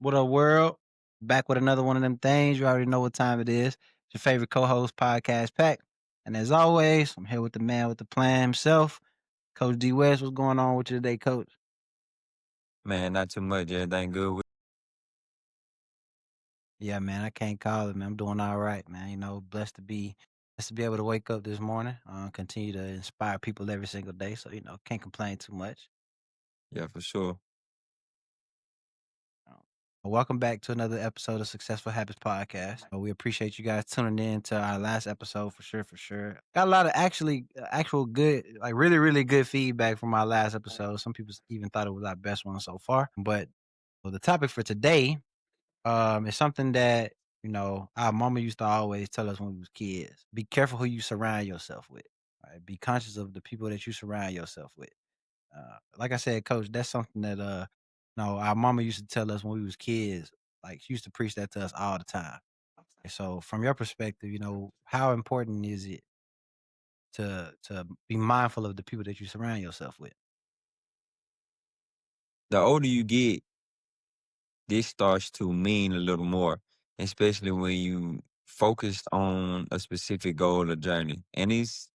What up, world? Back with another one of them things. You already know what time it is. It's your favorite co-host, Podcast Pack. And as always, I'm here with the man with the plan himself, Coach D West. What's going on with you today, Coach? Man, not too much. Everything good with Yeah, man, I can't call it, man. I'm doing all right, man. Blessed to be able to wake up this morning. Continue to inspire people every single day. So can't complain too much. yeah, for sure. Uh, Welcome back to another episode of Successful Habits Podcast. We appreciate you guys tuning in to our last episode for sure, for sure. Got a lot of actual good, like really, really good feedback from our last episode. Some people even thought it was our best one so far. But the topic for today is something that, our mama used to always tell us when we was kids. Be careful who you surround yourself with. Right? Be conscious of the people that you surround yourself with. Like I said, coach, that's something that no, our mama used to tell us when we was kids. Like she used to preach that to us all the time. And so from your perspective, how important is it to be mindful of the people that you surround yourself with? The older you get, this starts to mean a little more, especially when you focused on a specific goal or journey. And it's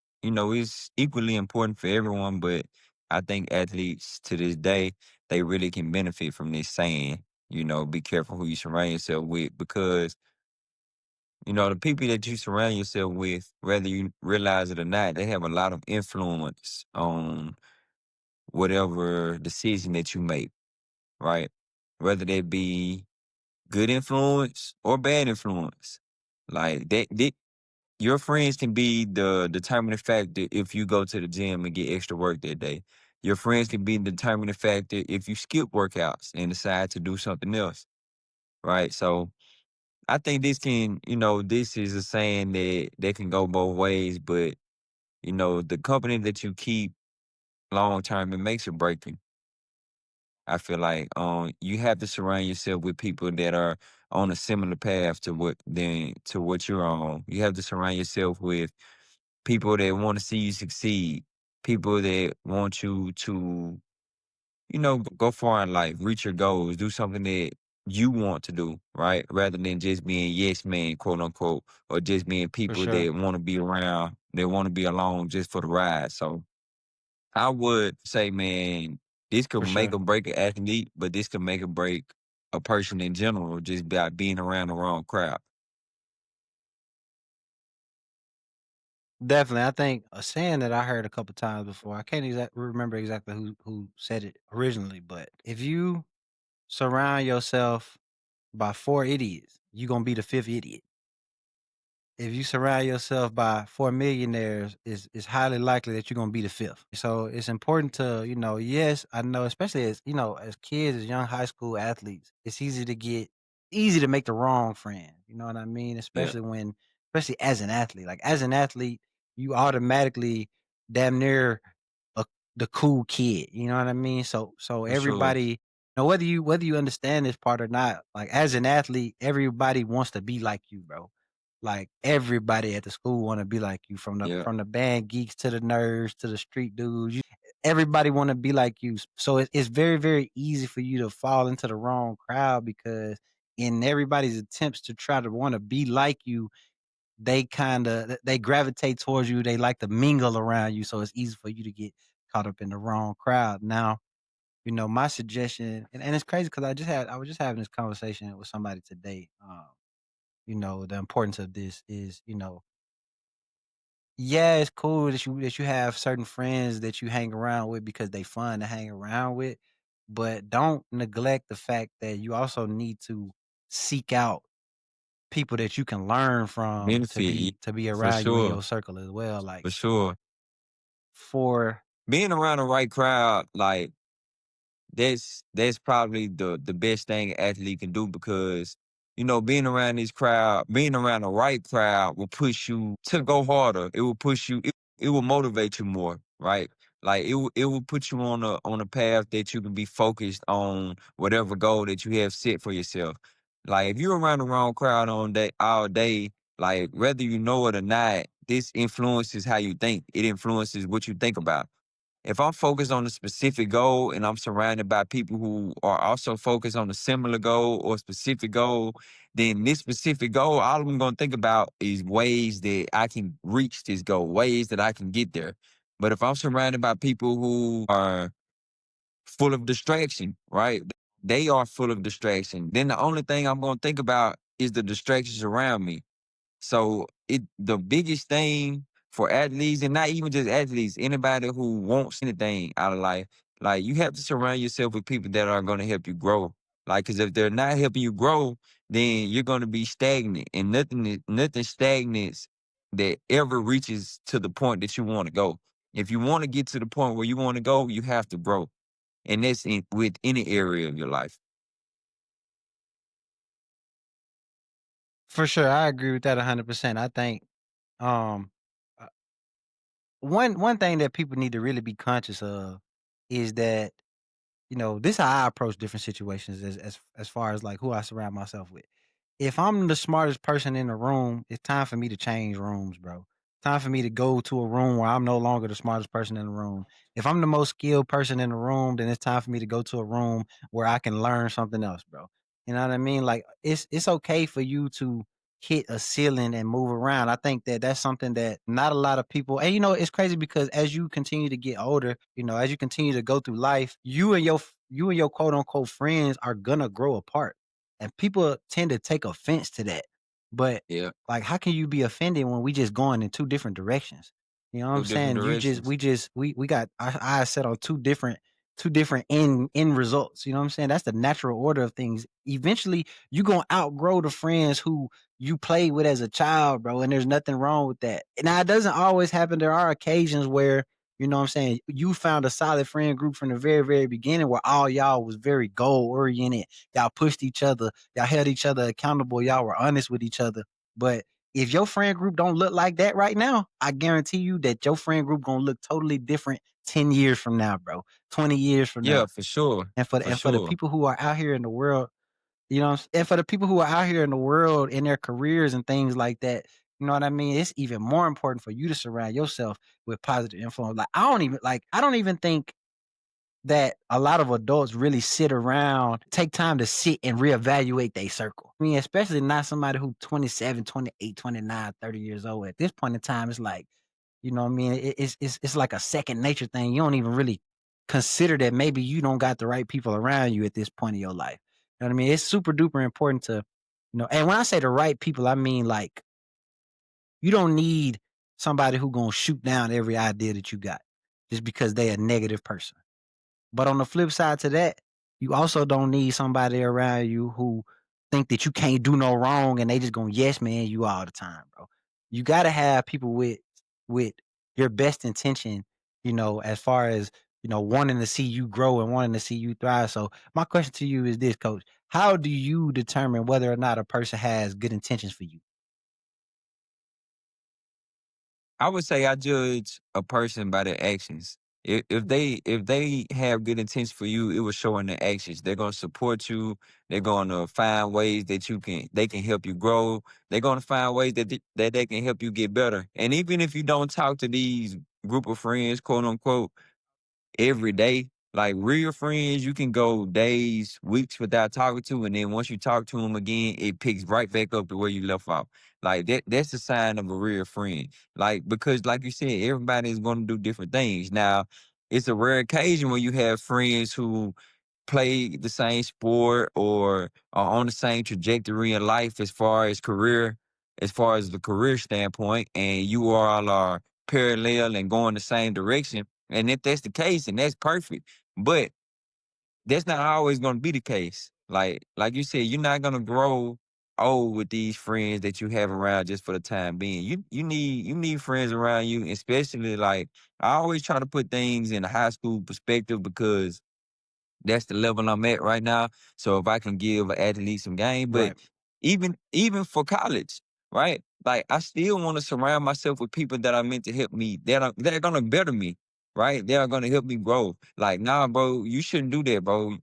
equally important for everyone, but I think athletes to this day, they really can benefit from this saying, be careful who you surround yourself with because, the people that you surround yourself with, whether you realize it or not, they have a lot of influence on whatever decision that you make, right? Whether that be good influence or bad influence. Like your friends can be the determining factor if you go to the gym and get extra work that day. Your friends can be the determining factor if you skip workouts and decide to do something else, right? So I think this is a saying that can go both ways, but the company that you keep long term, it makes or break you. I feel like you have to surround yourself with people that are on a similar path to what you're on. You have to surround yourself with people that want to see you succeed, people that want you to, go far in life, reach your goals, do something that you want to do, right? Rather than just being yes man, quote unquote, or just being For people sure. that want to be around, they want to be along just for the ride. So I would say, man, this could For make sure. or break an athlete, but this could make or break a person in general just by being around the wrong crowd. Definitely. I think a saying that I heard a couple times before. I can't remember exactly who said it originally, but if you surround yourself by four idiots, you're gonna be the fifth idiot. If you surround yourself by four millionaires, it's highly likely that you're gonna be the fifth. So it's important to, yes, I know, especially as kids, as young high school athletes, it's easy to make the wrong friend. You know what I mean? Yeah, Especially as an athlete. Like as an athlete, you automatically damn near a, the cool kid. You know what I mean? So for sure. everybody, whether you understand this part or not, like as an athlete, everybody wants to be like you, bro. Like everybody at the school want to be like you, from the Yeah, from the band geeks to the nerds to the street dudes. Everybody want to be like you. So it's very, very easy for you to fall into the wrong crowd because in everybody's attempts to try to want to be like you, they gravitate towards you. They like to mingle around you. So it's easy for you to get caught up in the wrong crowd. Now, my suggestion, and it's crazy because I was just having this conversation with somebody today. The importance of this is, yeah, it's cool that you have certain friends that you hang around with because they fun to hang around with, but don't neglect the fact that you also need to seek out people that you can learn from to benefit, yeah, be for around you in sure, your circle as well. Like for sure. for Being around the right crowd, like that's probably the best thing an athlete can do because being around the right crowd will push you to go harder. It will push you. It will motivate you more, right? Like it will put you on a path that you can be focused on whatever goal that you have set for yourself. Like if you're around the wrong crowd on day all day, like whether you know it or not, this influences how you think. It influences what you think about. If I'm focused on a specific goal and I'm surrounded by people who are also focused on a similar goal or specific goal, then this specific goal, all I'm gonna think about is ways that I can reach this goal, ways that I can get there. But if I'm surrounded by people who are full of distraction, right? They are full of distraction. Then the only thing I'm gonna think about is the distractions around me. So the biggest thing for athletes, and not even just athletes, anybody who wants anything out of life, like you have to surround yourself with people that are going to help you grow. Like, because if they're not helping you grow, then you're going to be stagnant, and nothing stagnates that ever reaches to the point that you want to go. If you want to get to the point where you want to go, you have to grow, and that's with any area of your life. For sure, I agree with that 100%. I think um uh, one thing that people need to really be conscious of is that, this how I approach different situations as far as like who I surround myself with. If I'm the smartest person in the room, it's time for me to change rooms, bro. Time for me to go to a room where I'm no longer the smartest person in the room. If I'm the most skilled person in the room, then it's time for me to go to a room where I can learn something else, bro. You know what I mean? Like it's okay for you to hit a ceiling and move around. I think that that's something that not a lot of people. And it's crazy because as you continue to get older, as you continue to go through life, you and your quote unquote friends are gonna grow apart, and people tend to take offense to that. But Yeah, like, how can you be offended when we just going in two different directions? You know what I'm go different saying? directions. We got our eyes set on two different end results. You know what I'm saying? That's the natural order of things. Eventually, you gonna outgrow the friends who you played with as a child, bro. And there's nothing wrong with that. Now, it doesn't always happen. There are occasions where, you know what I'm saying, you found a solid friend group from the very, very beginning where all y'all was very goal oriented. Y'all pushed each other, y'all held each other accountable, y'all were honest with each other. But if your friend group don't look like that right now, I guarantee you that your friend group gonna look totally different 10 years from now, bro. 20 years from Yeah, now. for sure, for And for the sure. people who are out here in the world, and for the people who are out here in the world in their careers and things like that, you know what I mean? It's even more important for you to surround yourself with positive influence. Like I don't even think that a lot of adults really sit around, take time to sit and reevaluate their circle. I mean, especially not somebody who 27, 28, 29, 30 years old. At this point in time, it's like, you know what I mean? It's like a second nature thing. You don't even really consider that maybe you don't got the right people around you at this point in your life. You know what I mean? It's super duper important to, and when I say the right people, I mean like you don't need somebody who gonna shoot down every idea that you got just because they a negative person. But on the flip side to that, you also don't need somebody around you who think that you can't do no wrong and they just gonna yes man you all the time, bro. You gotta have people with your best intention, as far as wanting to see you grow and wanting to see you thrive. So my question to you is this, coach. How do you determine whether or not a person has good intentions for you? I would say I judge a person by their actions. If they have good intentions for you, it will show in their actions. They're gonna support you. They're gonna find ways that they can help you grow. They're gonna find ways that they can help you get better. And even if you don't talk to these group of friends, quote unquote, every day. Like real friends, you can go days, weeks without talking to, and then once you talk to them again, it picks right back up to where you left off. Like that's a sign of a real friend. Like because, like you said, everybody is going to do different things. Now, it's a rare occasion when you have friends who play the same sport or are on the same trajectory in life as far as the career standpoint, and you all are parallel and going the same direction. And if that's the case, and that's perfect. But that's not always gonna be the case. Like you said, you're not gonna grow old with these friends that you have around just for the time being. You need friends around you, especially like I always try to put things in a high school perspective because that's the level I'm at right now. So if I can give an athlete some game, but Right. even for college, right? Like I still want to surround myself with people that are meant to help me, that are gonna better me, right? They are gonna help me grow. Like, nah, bro, you shouldn't do that, bro.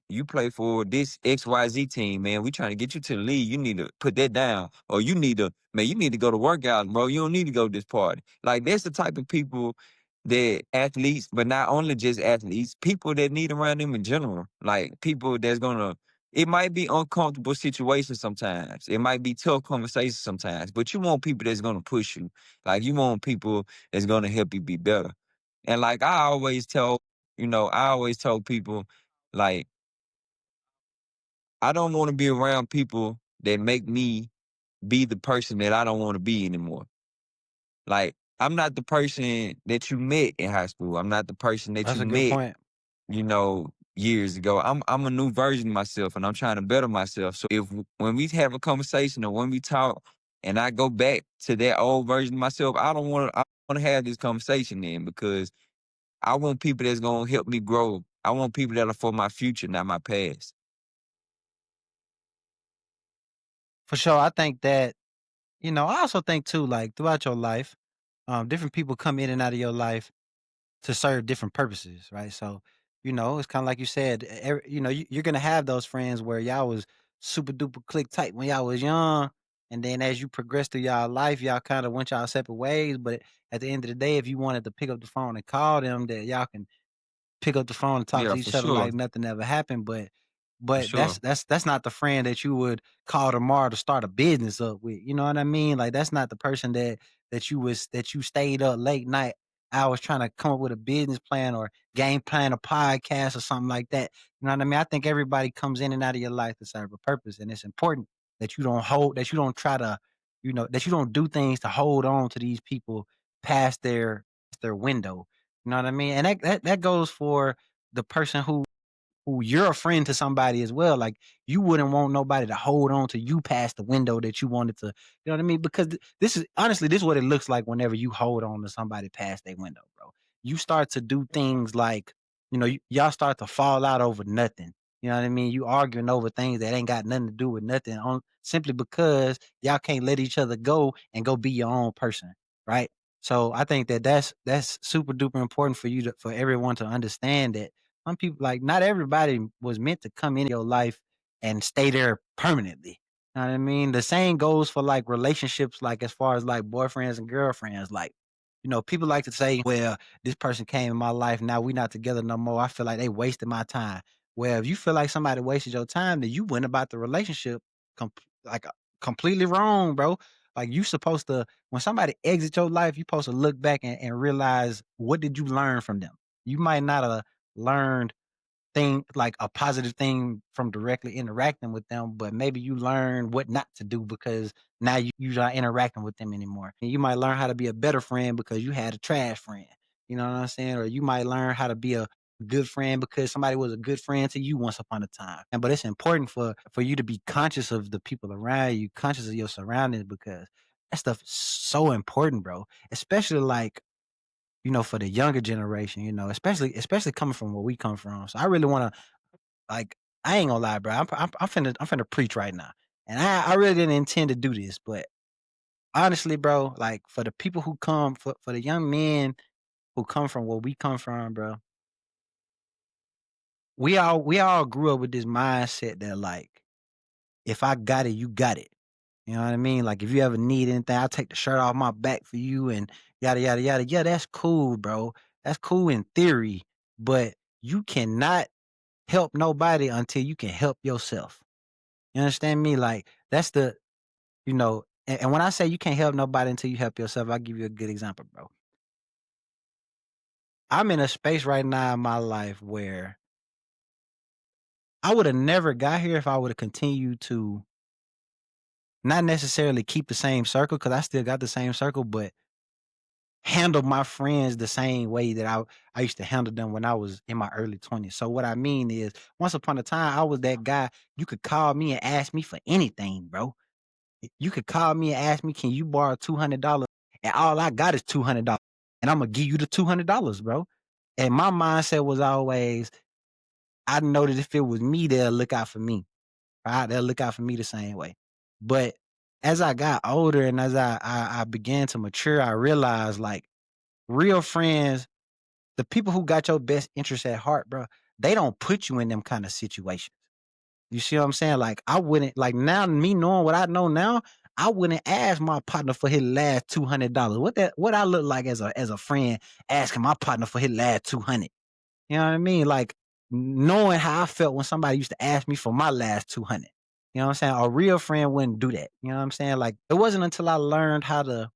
You play for this XYZ team, man. We trying to get you to the league. You need to put that down. Or you need to go to workout, bro. You don't need to go to this party. Like that's the type of people that athletes, but not only just athletes, people that need around them in general. Like people that's gonna it might be uncomfortable situations sometimes. It might be tough conversations sometimes, but you want people that's gonna push you. Like you want people that's gonna help you be better. And like I always tell people, like, I don't want to be around people that make me be the person that I don't want to be anymore. Like, I'm not the person that you met in high school. I'm not the person that That's you a good met, point. years ago. I'm a new version of myself and I'm trying to better myself. So when we have a conversation or when we talk and I go back to that old version of myself, I want to have this conversation then because I want people that's going to help me grow. I want people that are for my future, not my past. For sure. I think that, I also think too, like throughout your life, different people come in and out of your life to serve different purposes, right? So, it's kind of like you said, you're gonna have those friends where y'all was super duper click tight when y'all was young, and then as you progress through y'all life, y'all kind of went y'all separate ways. But at the end of the day, if you wanted to pick up the phone and call them, that y'all can pick up the phone and talk Yeah, to for each other sure. like nothing ever happened. But For but sure. that's not the friend that you would call tomorrow to start a business up with. You know what I mean? Like that's not the person that you stayed up late night hours trying to come up with a business plan or game plan, a podcast or something like that. You know what I mean? I think everybody comes in and out of your life to serve a purpose, and it's important that you don't try to, that you don't do things to hold on to these people past their window. You know what I mean? And that goes for the person who you're a friend to somebody as well. Like you wouldn't want nobody to hold on to you past the window that you wanted to, you know what I mean? Because this is honestly, this is what it looks like whenever you hold on to somebody past their window, bro. You start to do things like, y'all start to fall out over nothing. You know what I mean? You arguing over things that ain't got nothing to do with nothing on simply because y'all can't let each other go and go be your own person, right? So I think that that's super duper important for everyone to understand that some people like not everybody was meant to come into your life and stay there permanently. You know what I mean? The same goes for like relationships, like as far as like boyfriends and girlfriends. Like, people like to say, well, this person came in my life. Now we not together no more. I feel like they wasted my time. Well, if you feel like somebody wasted your time, then you went about the relationship com- like completely wrong, bro. Like you supposed to, when somebody exits your life, you supposed to look back and realize what did you learn from them. You might not have learned thing like a positive thing from directly interacting with them, but maybe you learn what not to do because now you're not interacting with them anymore. And you might learn how to be a better friend because you had a trash friend. You know what I'm saying? Or you might learn how to be a good friend because somebody was a good friend to you once upon a time. And but it's important for you to be conscious of the people around you, conscious of your surroundings because that stuff is so important, bro. Especially like for the younger generation, especially coming from where we come from. So I really want to like I ain't gonna lie, bro. I'm finna preach right now, and I really didn't intend to do this, but honestly, bro, like for the people who come for the young men who come from where we come from, bro, we all grew up with this mindset that like if I got it, you got it. You know what I mean? Like if you ever need anything, I'll take the shirt off my back for you and yada yada yada. Yeah, that's cool, bro. That's cool in theory, but you cannot help nobody until you can help yourself. You understand me? Like that's and when I say you can't help nobody until you help yourself, I'll give you a good example, bro. I'm in a space right now in my life where I would have never got here if I would have continued to not necessarily keep the same circle because I still got the same circle, but handle my friends the same way that I used to handle them when I was in my early 20s. So what I mean is once upon a time I was that guy you could call me and ask me for anything, bro. You could call me and ask me, can you borrow $200? And all I got is $200. And I'm gonna give you the $200, bro. And my mindset was always, I know that if it was me, they'll look out for me. Right? They'll look out for me the same way. But as I got older and as I began to mature, I realized like real friends, the people who got your best interest at heart, bro, they don't put you in them kind of situations. You see what I'm saying? Like I wouldn't like now me knowing what I know now, I wouldn't ask my partner for his last $200. What I look like as a friend asking my partner for his last 200. You know what I mean? Like knowing how I felt when somebody used to ask me for my last 200. You know what I'm saying? A real friend wouldn't do that. You know what I'm saying? Like it wasn't until I learned how to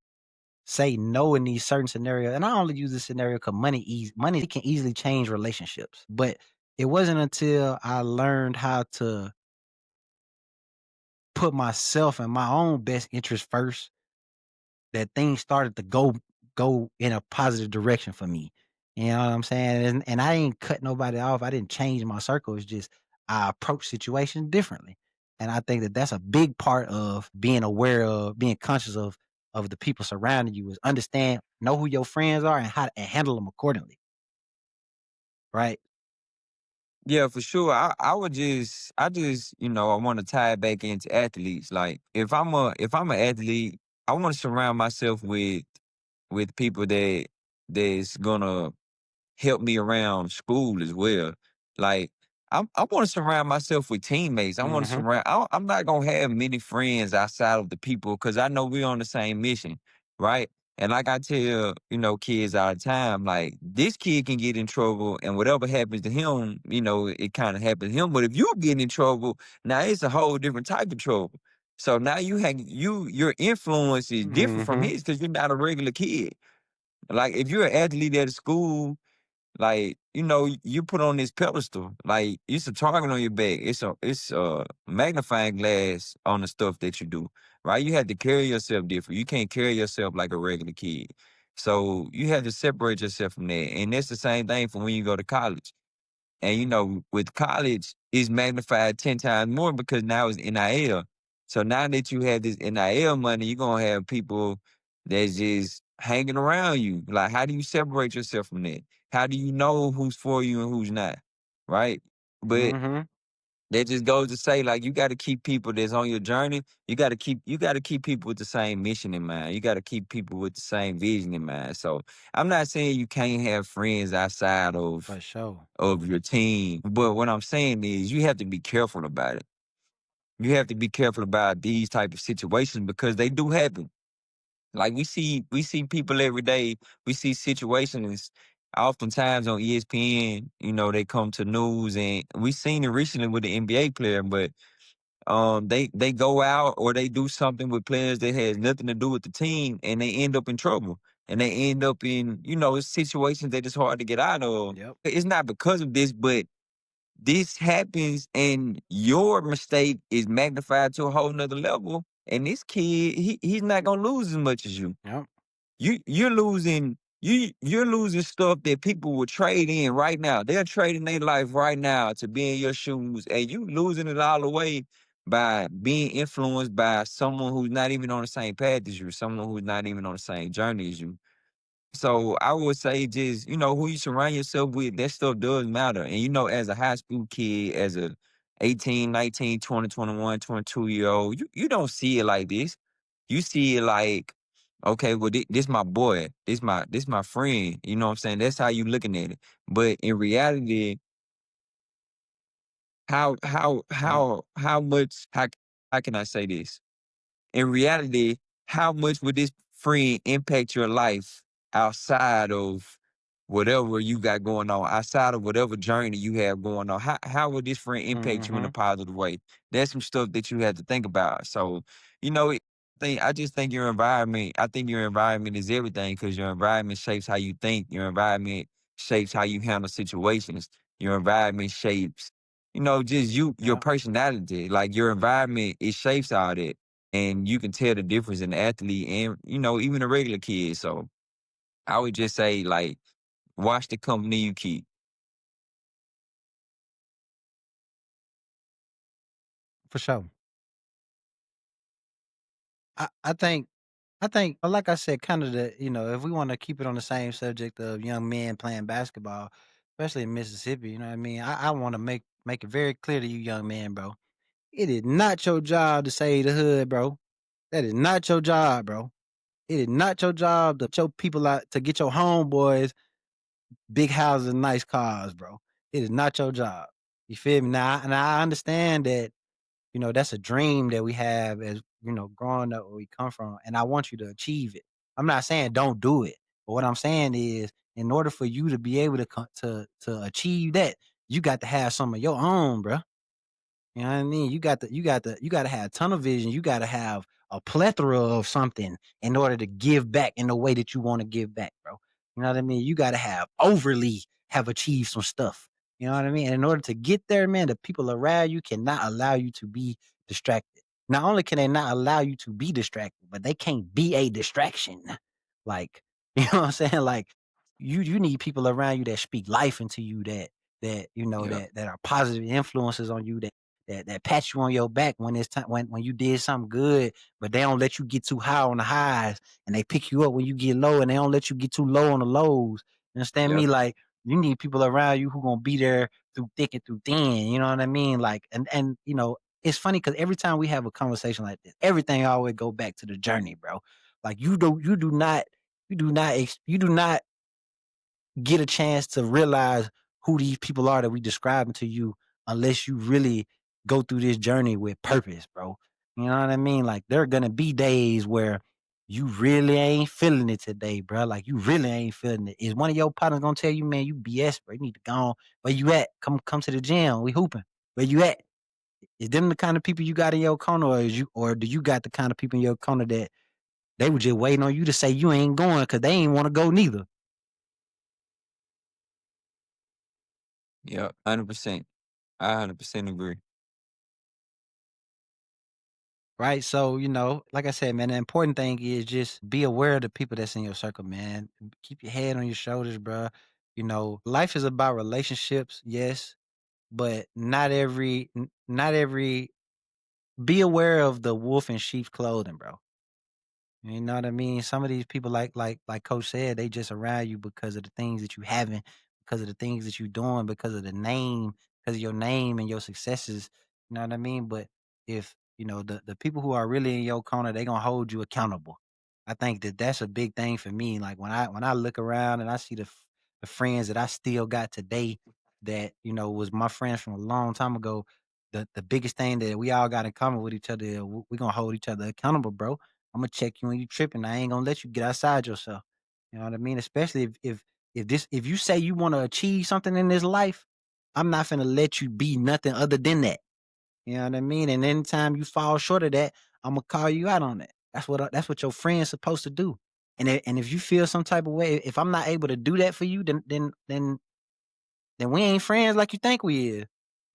say no in these certain scenarios, and I only use this scenario because money can easily change relationships. But it wasn't until I learned how to put myself and my own best interest first that things started to go in a positive direction for me. You know what I'm saying? And I ain't cut nobody off. I didn't change my circle. It's just I approach situations differently. And I think that that's a big part of being aware of, being conscious of the people surrounding you is understand, know who your friends are and how to and handle them accordingly. Right? Yeah, for sure. I want to tie it back into athletes. Like if I'm an athlete, I want to surround myself with people that's gonna help me around school as well. Like I want to surround myself with teammates. I want to Hmm. surround. I'm not gonna have many friends outside of the people because I know we're on the same mission, right? And like I tell kids all the time, like this kid can get in trouble, and whatever happens to him, it kind of happens to him. But if you get in trouble, now it's a whole different type of trouble. So now your influence is different from Hmm. his because you're not a regular kid. Like if you're an athlete at a school, like, you put on this pedestal, like it's a target on your back. It's a magnifying glass on the stuff that you do, right? You have to carry yourself different. You can't carry yourself like a regular kid. So you have to separate yourself from that. And that's the same thing for when you go to college. And with college, it's magnified 10 times more because now it's NIL. So now that you have this NIL money, you're gonna have people that's just hanging around you. Like, how do you separate yourself from that? How do you know who's for you and who's not? Right? But Hmm. that just goes to say, like, you gotta keep people that's on your journey, you gotta keep people with the same mission in mind. You gotta keep people with the same vision in mind. So I'm not saying you can't have friends outside For sure. of your team. But what I'm saying is you have to be careful about it. You have to be careful about these type of situations because they do happen. Like we see people every day. We see situations oftentimes on ESPN, they come to news and we seen it recently with the NBA player, but they go out or they do something with players that has nothing to do with the team and they end up in trouble. And they end up in, situations that it's hard to get out of. Yep. It's not because of this, but this happens and your mistake is magnified to a whole nother level. And this kid, he's not gonna lose as much as you. Yep. You're losing stuff that people would trade in right now. They're trading their life right now to be in your shoes, and you losing it all away by being influenced by someone who's not even on the same path as you, someone who's not even on the same journey as you. So I would say just, who you surround yourself with, that stuff does matter. And as a high school kid, as a 18, 19, 20, 21, 22 year old, you don't see it like this. You see it like, okay, well, this my boy. This my friend. You know what I'm saying? That's how you looking at it. But in reality, Yep. how much how can I say this? In reality, how much would this friend impact your life outside of whatever you got going on, outside of whatever journey you have going on? How would this friend impact you in a Hmm. positive way? That's some stuff that you have to think about. So, you know, it- I just think your environment. I think your environment is everything because your environment shapes how you think. Your environment shapes how you handle situations. Your environment shapes, just your Yep. personality. Like your environment, it shapes all that and you can tell the difference in the athlete and even a regular kid. So I would just say like watch the company you keep. For sure. I think, like I said, kind of if we want to keep it on the same subject of young men playing basketball, especially in Mississippi, you know what I mean? I want to make it very clear to you, young man, bro. It is not your job to save the hood, bro. That is not your job, bro. It is not your job to show people out to get your homeboys big houses and nice cars, bro. It is not your job. You feel me? Now I understand that that's a dream that we have as, growing up where we come from, and I want you to achieve it. I'm not saying don't do it, but what I'm saying is in order for you to be able to to achieve that, you got to have some of your own, bro. You know what I mean? You gotta have tunnel vision. You gotta have a plethora of something in order to give back in the way that you want to give back, bro. You know what I mean? You gotta have overly have achieved some stuff. You know what I mean? And in order to get there, man, the people around you cannot allow you to be distracted. Not only can they not allow you to be distracted, but they can't be a distraction. Like, you know what I'm saying? Like, you need people around you that speak life into you, Yeah, that are positive influences on you, that pat you on your back when it's time when you did something good, but they don't let you get too high on the highs, and they pick you up when you get low, and they don't let you get too low on the lows. You understand yep, me? Like, you need people around you who gonna be there through thick and through thin. You know what I mean? Like, and it's funny because every time we have a conversation like this, everything always go back to the journey, bro. Like, you do not get a chance to realize who these people are that we describing to you unless you really go through this journey with purpose, bro. You know what I mean? Like, there are gonna be days where you really ain't feeling it today, bro. Like, you really ain't feeling it. Is one of your partners gonna tell you, man, you BS, bro? You need to go on. Where you at? Come to the gym. We hooping. Where you at? Is them the kind of people you got in your corner, or do you got the kind of people in your corner that they were just waiting on you to say you ain't going because they ain't want to go neither? yep, 100%. I 100% agree. Right. So, like I said, man, the important thing is just be aware of the people that's in your circle, man. Keep your head on your shoulders, bro. Life is about relationships, yes, but not every, be aware of the wolf in sheep's clothing, bro. You know what I mean? Some of these people, like Coach said, they just around you because of the things that you haven't, because of the things that you're doing, because of the name, because of your name and your successes. You know what I mean? But if the people who are really in your corner, they gonna hold you accountable. I think that that's a big thing for me. Like, when I look around and I see the friends that I still got today, that was my friends from a long time ago. The biggest thing that we all got in common with each other, we gonna hold each other accountable, bro. Imma check you when you tripping. I ain't gonna let you get outside yourself. You know what I mean? Especially if you say you wanna achieve something in this life, I'm not finna let you be nothing other than that. You know what I mean? And anytime you fall short of that, Imma call you out on it. That's what your friend's supposed to do. And if you feel some type of way, if I'm not able to do that for you, then we ain't friends like you think we is.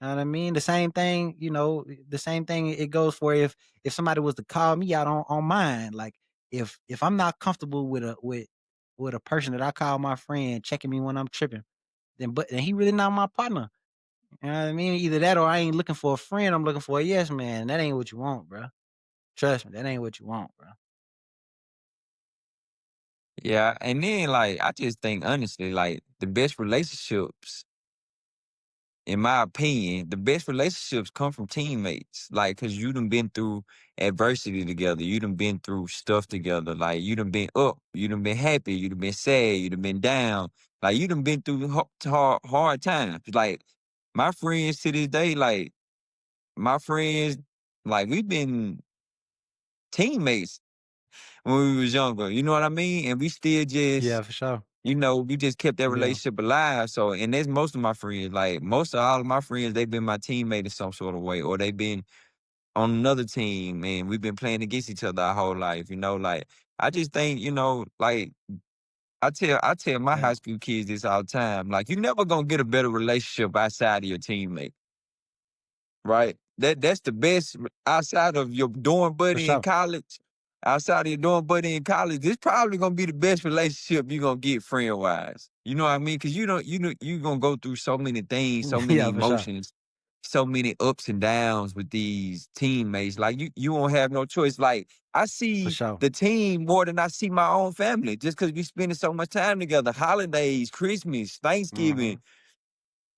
Know what I mean? The same thing it goes for if somebody was to call me out on mine. Like, if I'm not comfortable with a person that I call my friend checking me when I'm tripping, then he really not my partner. You know what I mean? Either that or I ain't looking for a friend, I'm looking for a yes man. That ain't what you want, bro. Trust me, that ain't what you want, bro. Yeah, and then, like, I just think honestly, like, the best relationships, in my opinion, the best relationships come from teammates. Like, cause you done been through adversity together. You done been through stuff together. Like, you done been up. You done been happy. You done been sad. You done been down. Like, you done been through hard times. Like, my friends to this day, like, my friends, like, we've been teammates when we was younger. You know what I mean? And we still Yeah, just, for sure. we just kept that Yeah. relationship alive. So, and that's most of my friends. Like, most of all of my friends, they've been my teammate in some sort of way, or they've been on another team, and we've been playing against each other our whole life. Like, I just think, like, I tell my Yeah. high school kids this all the time. Like, you never gonna get a better relationship outside of your teammate. Right? That's the best outside of your dorm For buddy in sure. college. Outside of your dorm buddy in college, this probably gonna be the best relationship you gonna get friend wise. You know what I mean? Because you gonna go through so many things, so many Yeah, for sure. emotions, so many ups and downs with these teammates. Like, you won't have no choice. Like, I For see sure. the team more than I see my own family, just because we spending so much time together. Holidays, Christmas, Thanksgiving, Mhm.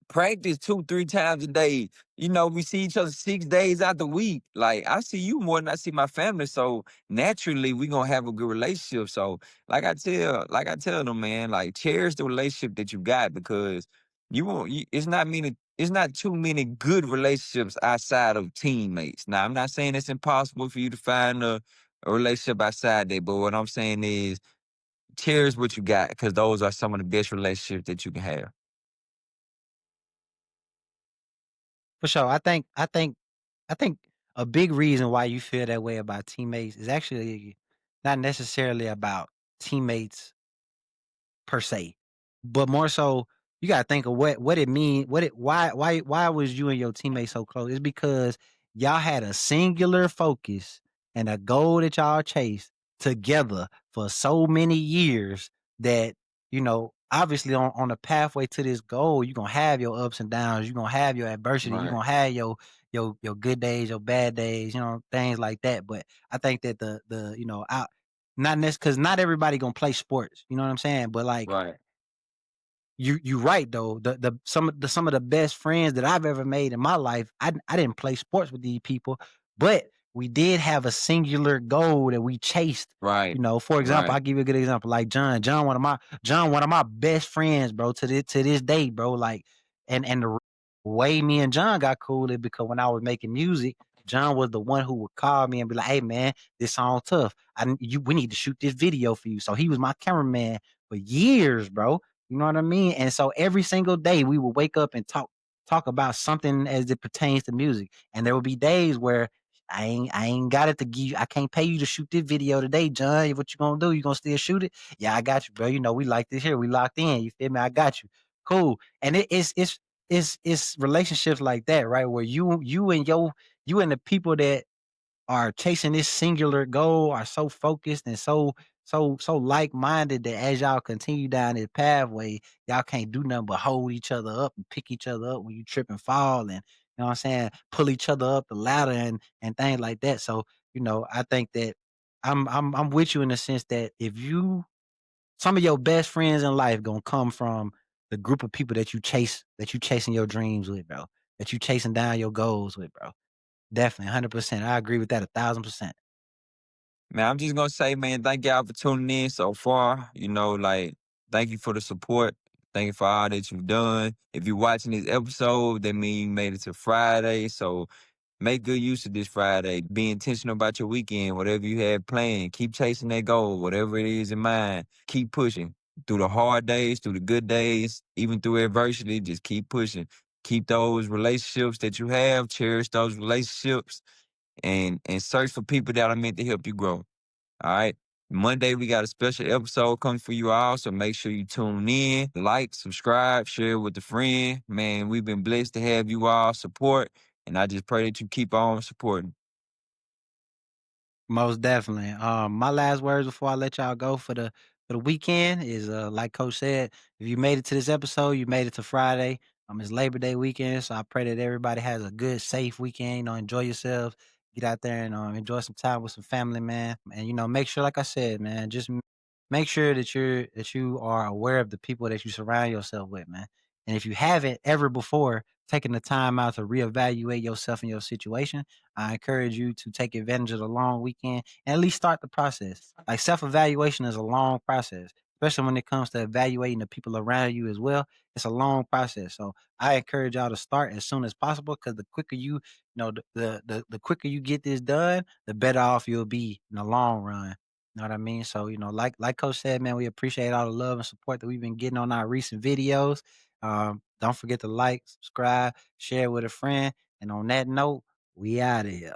practice 2, 3 times a day. We see each other 6 days out the week. Like, I see you more than I see my family. So naturally we gonna have a good relationship. So like I tell them, man, like, cherish the relationship that you got, because You won't. It's not too many good relationships outside of teammates. Now, I'm not saying it's impossible for you to find a relationship outside that, but what I'm saying is cherish what you got because those are some of the best relationships that you can have. For sure. I think a big reason why you feel that way about teammates is actually not necessarily about teammates per se, but more so you gotta think of what it mean, what it why was you and your teammates so close? It's because y'all had a singular focus and a goal that y'all chased together for so many years that, obviously on the pathway to this goal, you're gonna have your ups and downs, you're gonna have your adversity, you're Right, gonna have your good days, your bad days, things like that. But I think that the out not necessarily because not everybody gonna play sports, you know what I'm saying? But like right, you right though. Some of the best friends that I've ever made in my life, I didn't play sports with these people, but we did have a singular goal that we chased. right, For example, right. I'll give you a good example. Like John, one of my best friends, bro, to this day, bro. Like, and the way me and John got cool is because when I was making music, John was the one who would call me and be like, "Hey man, this song tough. We need to shoot this video for you." So he was my cameraman for years, bro. You know what I mean? And so every single day we would wake up and talk about something as it pertains to music. And there would be days where I ain't got it to give you. I can't pay you to shoot this video today, John. What you gonna do? You gonna still shoot it? Yeah, I got you, bro. We like this here. We locked in. You feel me? I got you. Cool. And it's relationships like that, right? Where you and the people that are chasing this singular goal are so focused and so like-minded that as y'all continue down this pathway, y'all can't do nothing but hold each other up and pick each other up when you trip and fall and what I'm saying, pull each other up the ladder and things like that. So, I think that I'm with you in the sense that if you some of your best friends in life gonna come from the group of people that you chasing your dreams with, bro. That you chasing down your goals with, bro. Definitely, 100%. I agree with that 1,000%. Man, I'm just gonna say, man, thank y'all for tuning in so far. Like, thank you for the support. Thank you for all that you've done. If you're watching this episode, that means you made it to Friday. So make good use of this Friday. Be intentional about your weekend, whatever you have planned. Keep chasing that goal, whatever it is in mind. Keep pushing through the hard days, through the good days, even through adversity. Just keep pushing. Keep those relationships that you have. Cherish those relationships, and search for people that are meant to help you grow. All right. Monday, we got a special episode coming for you all. So make sure you tune in, like, subscribe, share with a friend. Man, we've been blessed to have you all support. And I just pray that you keep on supporting. Most definitely. My last words before I let y'all go for the weekend is like Coach said, if you made it to this episode, you made it to Friday. It's Labor Day weekend, so I pray that everybody has a good, safe weekend. Enjoy yourselves. Get out there and enjoy some time with some family, man. And make sure, like I said, man, just make sure that you are aware of the people that you surround yourself with, man. And if you haven't ever before taken the time out to reevaluate yourself and your situation, I encourage you to take advantage of the long weekend and at least start the process. Like self-evaluation is a long process, especially when it comes to evaluating the people around you as well. It's a long process. So I encourage y'all to start as soon as possible because the quicker the quicker you get this done, the better off you'll be in the long run. Know what I mean? So, like Coach said, man, we appreciate all the love and support that we've been getting on our recent videos. Don't forget to like, subscribe, share with a friend. And on that note, we out of here.